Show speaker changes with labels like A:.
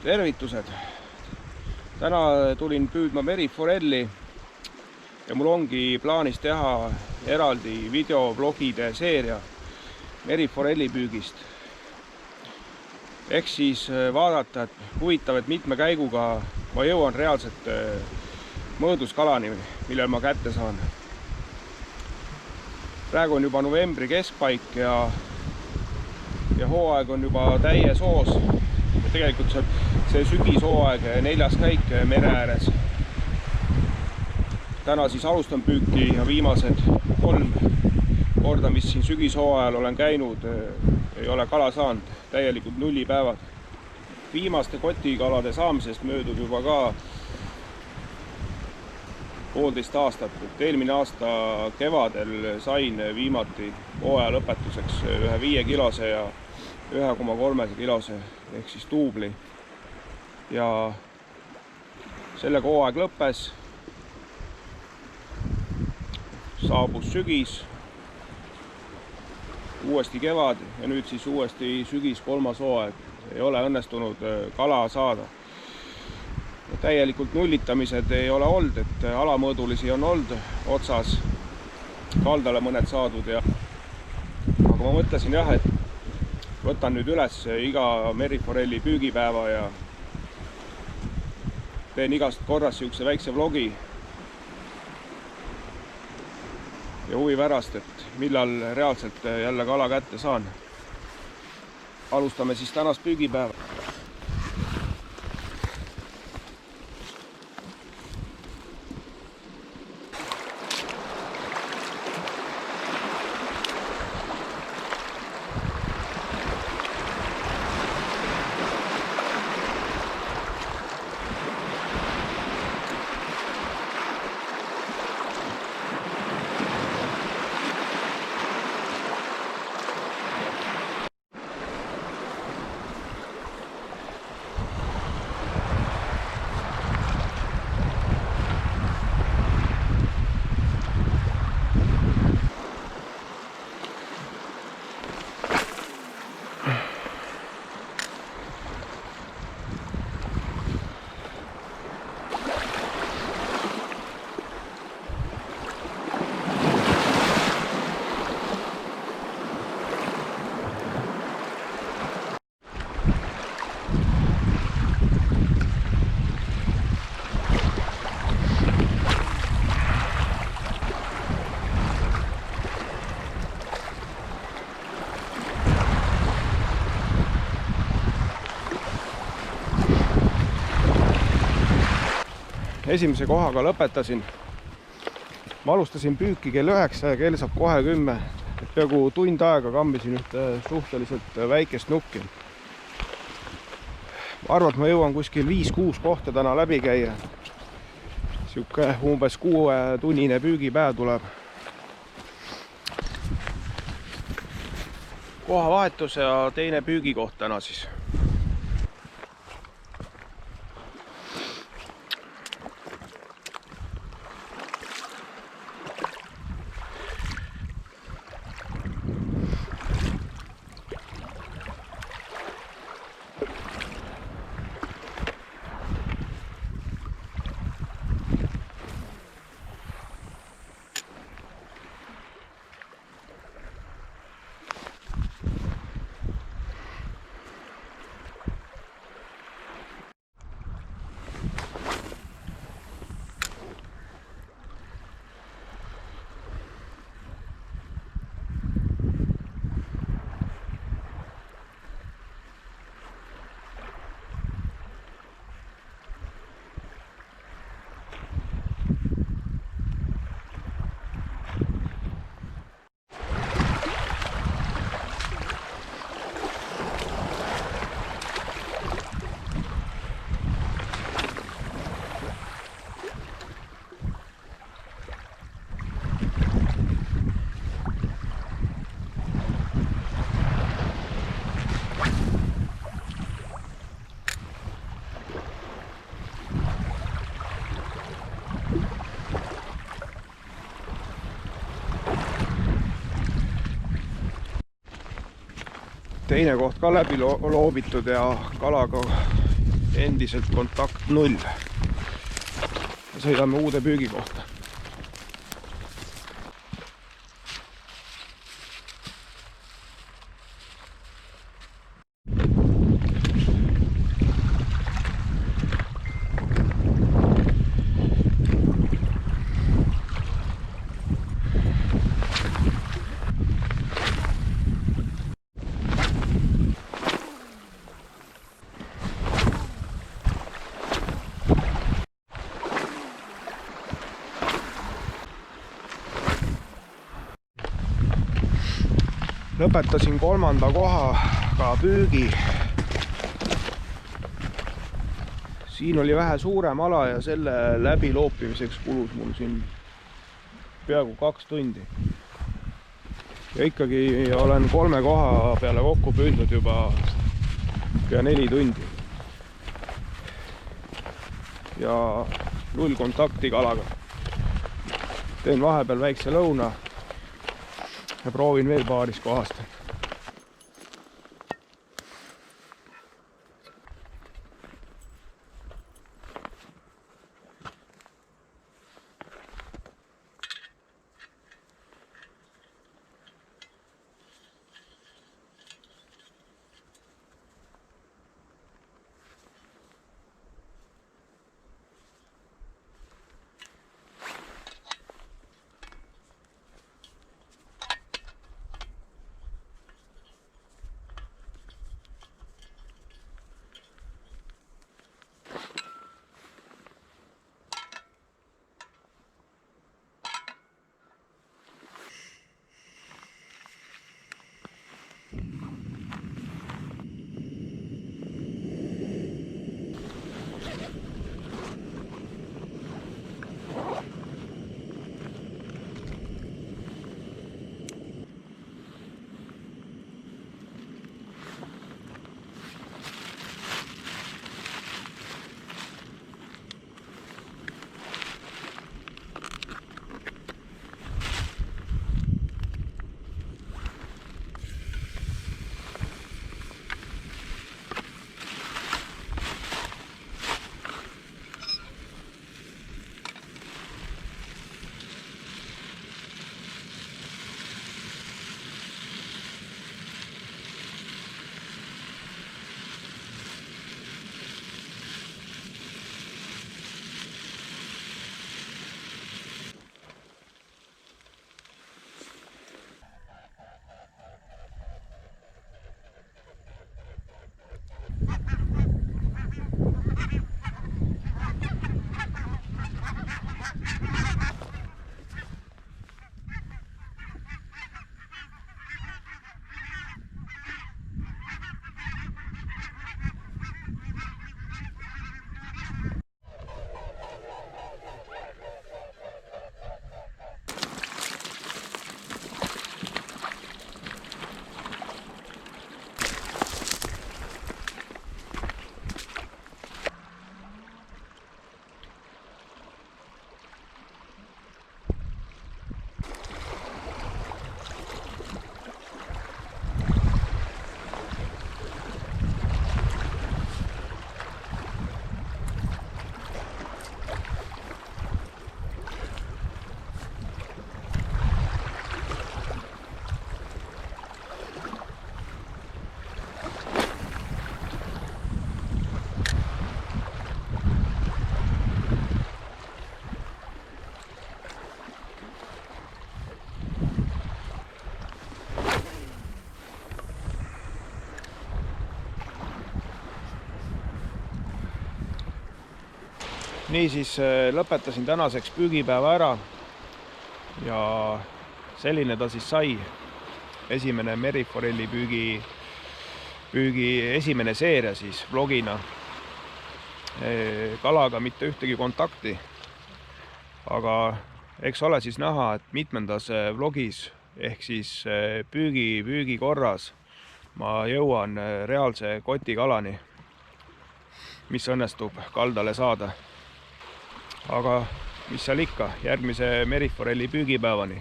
A: Tervitused! Täna tulin püüdma meriforelli ja mul ongi plaanis teha eraldi videoblogide seeria meriforelli püügist. Ehk siis vaadata, et huvitav, et mitme käiguga ma jõuan reaalselt mõõduskalani, millel ma kätte saan. Praegu on juba novembri keskpaik ja hooaeg on juba täies hoos. Ja tegelikult see sügishooaeg, 4. käik mere ääres. Täna siis alustan püüki ja viimased 3 korda, mis siin sügishooajal olen käinud, ei ole kala saanud, täielikult nullipäevad. Viimaste kotikalade saamisest möödub juba ka 1,5 aastat. Eelmine aasta kevadel sain viimati hooaja lõpetuseks ühe 5-kilose ja 1,3-kilose ehk siis duubli. Ja sellega hooaeg lõppes. Saabus sügis, uuesti kevad ja nüüd siis uuesti sügis, 3. hooaeg. Ei ole õnnestunud kala saada. Täielikult nullitamised ei ole olnud, et alamõõdulisi on olnud otsas, kaldale mõned saadud. Aga ma mõtlesin jah, et võtan nüüd üles iga meriforelli püügipäeva ja teen igast korras siukse väikse vlogi. Ja huvi pärast, et millal reaalselt jälle kala kätte saan. Alustame siis tänast püügipäeva. Esimese kohaga lõpetasin. Ma alustasin püüki kell 9 ja kell saab kohe 10. Et peaaegu tund aega kambisin ühte suhteliselt väikest nukki. Ma arvan, et ma jõuan kuskil 5-6 kohta täna läbi käia. Siuke umbes 6-tunnine püügipäev tuleb. Kohavahetus ja teine püügikoht täna siis. teine koht ka läbi loobitud ja kalaga endiselt kontakt 0. Sõidame uude püügi kohta. Lõpetasin 3. kohaga püügi. Siin oli vähe suurem ala ja selle läbi loopimiseks kulus mul siin peaaegu 2 tundi. Ja ikkagi olen 3 koha peale kokku püüdnud juba pea 4 tundi. Ja 0 kontakti kalaga. Teen vahepeal väikse lõuna. Ja proovin veel paaris kohast. Niisiis lõpetasin tänaseks püügipäeva ära ja selline ta siis sai. Esimene meriforelli püügi esimene seeria siis vlogina. Kalaga mitte ühtegi kontakti, aga eks ole siis näha, et mitmendas vlogis ehk siis püügi korras ma jõuan reaalse kotikalani, mis õnnestub kaldale saada. Aga mis seal ikka, järgmise meriforelli püügipäevani.